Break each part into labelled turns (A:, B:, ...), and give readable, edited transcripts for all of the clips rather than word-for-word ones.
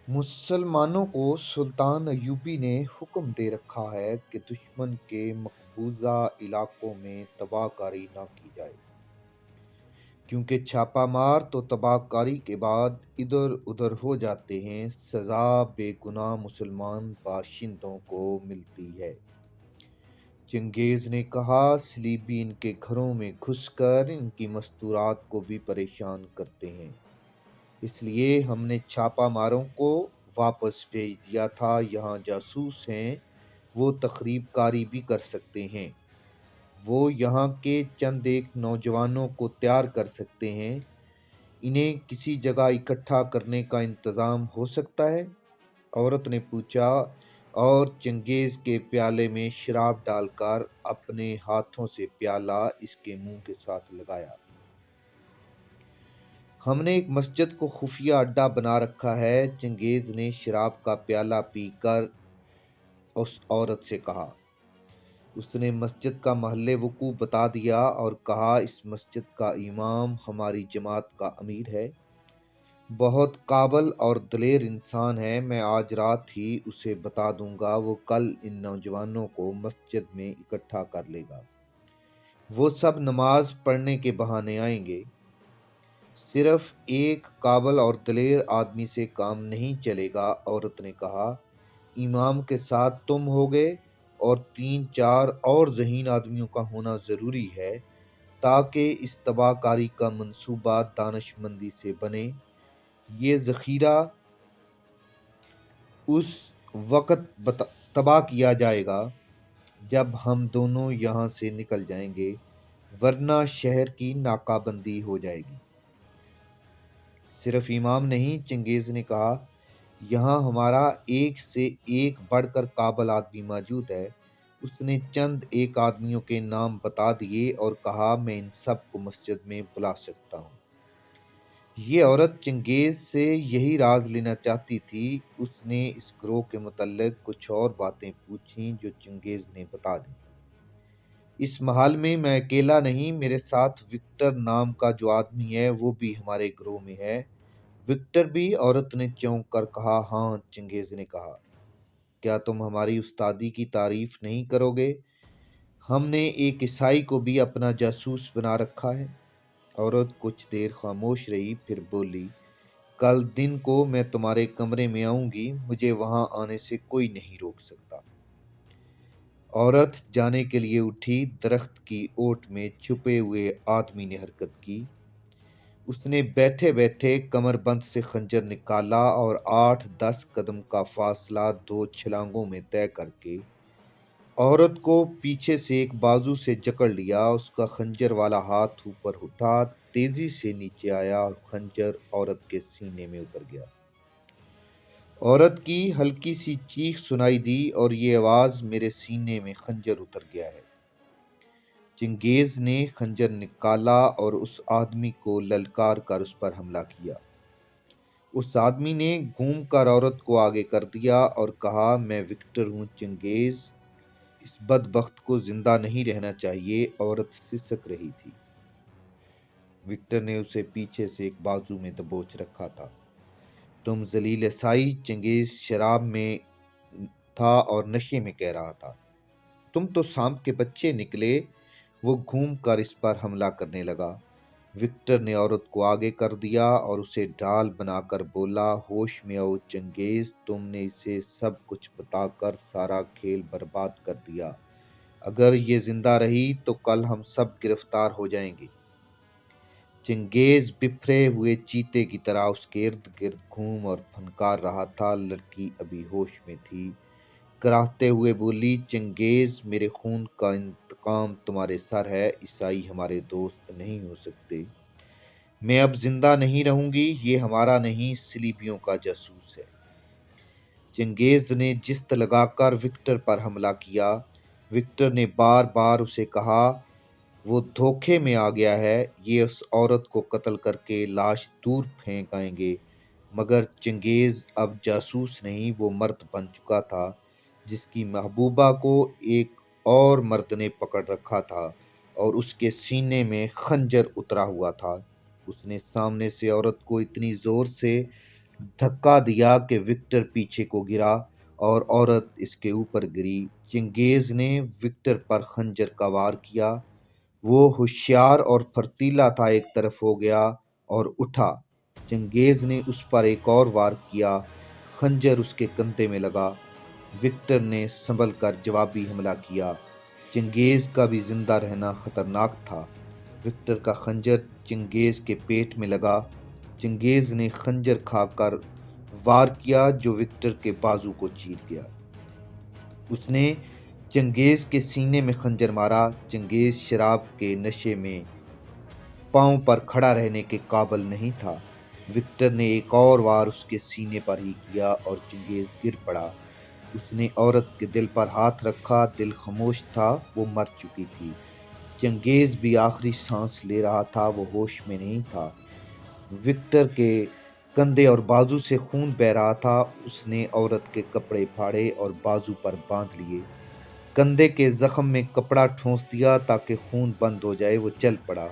A: मुसलमानों को सुल्तान अय्यूबी ने हुक्म दे रखा है कि दुश्मन के मकबूजा इलाकों में तबाहकारी न की जाए, क्योंकि छापामार तो तबाहकारी के बाद इधर उधर हो जाते हैं, सजा बेगुनाह मुसलमान बाशिंदों को मिलती है। चंगेज ने कहा, सलीबी इनके घरों में घुसकर इनकी मस्तूरात को भी परेशान करते हैं, इसलिए हमने छापामारों को वापस भेज दिया था। यहाँ जासूस हैं, वो तखरीबकारी भी कर सकते हैं। वो यहाँ के चंद एक नौजवानों को तैयार कर सकते हैं। इन्हें किसी जगह इकट्ठा करने का इंतज़ाम हो सकता है? औरत ने पूछा, और चंगेज के प्याले में शराब डालकर अपने हाथों से प्याला इसके मुंह के साथ लगाया। हमने एक मस्जिद को खुफिया अड्डा बना रखा है, चंगेज ने शराब का प्याला पीकर उस औरत से कहा। उसने मस्जिद का महल्ले वकूफ बता दिया और कहा, इस मस्जिद का इमाम हमारी जमात का अमीर है, बहुत काबिल और दलेर इंसान है। मैं आज रात ही उसे बता दूंगा, वो कल इन नौजवानों को मस्जिद में इकट्ठा कर लेगा। वो सब नमाज पढ़ने के बहाने आएंगे। सिर्फ एक काबिल और दलेर आदमी से काम नहीं चलेगा, औरत ने कहा। इमाम के साथ तुम होगे और 3-4 और ज़हीन आदमियों का होना ज़रूरी है, ताकि इस तबाहकारी का मंसूबा दानिशमंदी से बने। ये ज़ख़ीरा उस वक़्त तबाह किया जाएगा जब हम दोनों यहाँ से निकल जाएंगे, वरना शहर की नाकाबंदी हो जाएगी। सिर्फ इमाम नहीं, चंगेज़ ने कहा, यहाँ हमारा एक से एक बढ़कर काबिल आदमी मौजूद है। उसने चंद एक आदमियों के नाम बता दिए और कहा, मैं इन सब को मस्जिद में बुला सकता हूँ। ये औरत चंगेज़ से यही राज लेना चाहती थी। उसने इस ग्रोह के मुतल्लिक कुछ और बातें पूछीं जो चंगेज़ ने बता दी। इस महल में मैं अकेला नहीं, मेरे साथ विक्टर नाम का जो आदमी है वो भी हमारे ग्रोह में है। विक्टर भी? औरत ने चौंक कर कहा। हाँ, चंगेज़ ने कहा। क्या तुम हमारी उस्तादी की तारीफ नहीं करोगे? हमने एक ईसाई को भी अपना जासूस बना रखा है। औरत कुछ देर खामोश रही, फिर बोली, कल दिन को मैं तुम्हारे कमरे में आऊंगी, मुझे वहां आने से कोई नहीं रोक सकता। औरत जाने के लिए उठी। दरख्त की ओट में छुपे हुए आदमी ने हरकत की। उसने बैठे बैठे कमरबंद से खंजर निकाला और 8-10 कदम का फासला 2 छलांगों में तय करके औरत को पीछे से एक बाजू से जकड़ लिया। उसका खंजर वाला हाथ ऊपर उठा, तेजी से नीचे आया और खंजर औरत के सीने में उतर गया। औरत की हल्की सी चीख सुनाई दी और ये आवाज, मेरे सीने में खंजर उतर गया है। चंगेज ने खंजर निकाला और उस आदमी को ललकार कर उस पर हमला किया। उस आदमी ने घूम कर औरत को आगे कर दिया और कहा, मैं विक्टर हूँ चंगेज, इस बदबख्त को जिंदा नहीं रहना चाहिए। औरत सिसक रही थी। विक्टर ने उसे पीछे से एक बाजू में दबोच रखा था। तुम जलील साई, चंगेज शराब में था और नशे में कह रहा था। तुम तो सांप के बच्चे निकले। वो घूम कर इस पर हमला करने लगा। विक्टर ने औरत को आगे कर दिया और उसे ढाल बनाकर बोला, होश में आओ चंगेज, तुमने इसे सब कुछ बताकर सारा खेल बर्बाद कर दिया। अगर ये जिंदा रही तो कल हम सब गिरफ्तार हो जाएंगे। चंगेज बिफरे हुए चीते की तरह उसके इर्द गिर्द घूम और फनकार रहा था। लड़की अभी होश में थी। कराहते हुए बोली, चंगेज, मेरे खून का इंतकाम तुम्हारे सर है। ईसाई हमारे दोस्त नहीं हो सकते। मैं अब जिंदा नहीं रहूंगी। ये हमारा नहीं, सलीबियों का जासूस है। चंगेज ने जिस्त लगाकर विक्टर पर हमला किया। विक्टर ने बार बार उसे कहा, वो धोखे में आ गया है। ये उस औरत को कत्ल करके लाश दूर फेंक आएंगे। मगर चंगेज अब जासूस नहीं, वो मर्द बन चुका था जिसकी महबूबा को एक और मर्द ने पकड़ रखा था और उसके सीने में खंजर उतरा हुआ था। उसने सामने से औरत को इतनी जोर से دھکا دیا کہ وکٹر پیچھے کو گرا اور عورت اس کے اوپر گری۔ چنگیز نے وکٹر پر خنجر کا وار کیا۔ وہ ہوشیار اور پھرتیلا تھا، ایک طرف ہو گیا اور اٹھا۔ چنگیز نے اس پر ایک اور وار کیا، خنجر اس کے کندھے میں لگا۔ وکٹر نے سنبھل کر جوابی حملہ کیا۔ چنگیز کا بھی زندہ رہنا خطرناک تھا۔ وکٹر کا خنجر چنگیز کے پیٹ میں لگا۔ چنگیز نے خنجر کھا کر وار کیا جو وکٹر کے بازو کو چیر گیا۔ اس نے چنگیز کے سینے میں خنجر مارا۔ چنگیز شراب کے نشے میں پاؤں پر کھڑا رہنے کے قابل نہیں تھا۔ وکٹر نے ایک اور وار اس کے سینے پر ہی کیا اور چنگیز گر پڑا۔ اس نے عورت کے دل پر ہاتھ رکھا، دل خاموش تھا، وہ مر چکی تھی۔ چنگیز بھی آخری سانس لے رہا تھا، وہ ہوش میں نہیں تھا۔ وکٹر کے کندھے اور بازو سے خون بہہ رہا تھا۔ اس نے عورت کے کپڑے پھاڑے اور بازو پر باندھ لیے۔ کندھے کے زخم میں کپڑا ٹھونس دیا تاکہ خون بند ہو جائے۔ وہ چل پڑا۔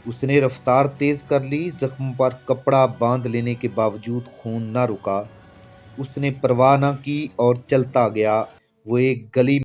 A: اس نے رفتار تیز کر لی۔ زخم پر کپڑا باندھ لینے کے باوجود خون نہ رکا۔ اس نے پرواہ نہ کی اور چلتا گیا۔ وہ ایک گلی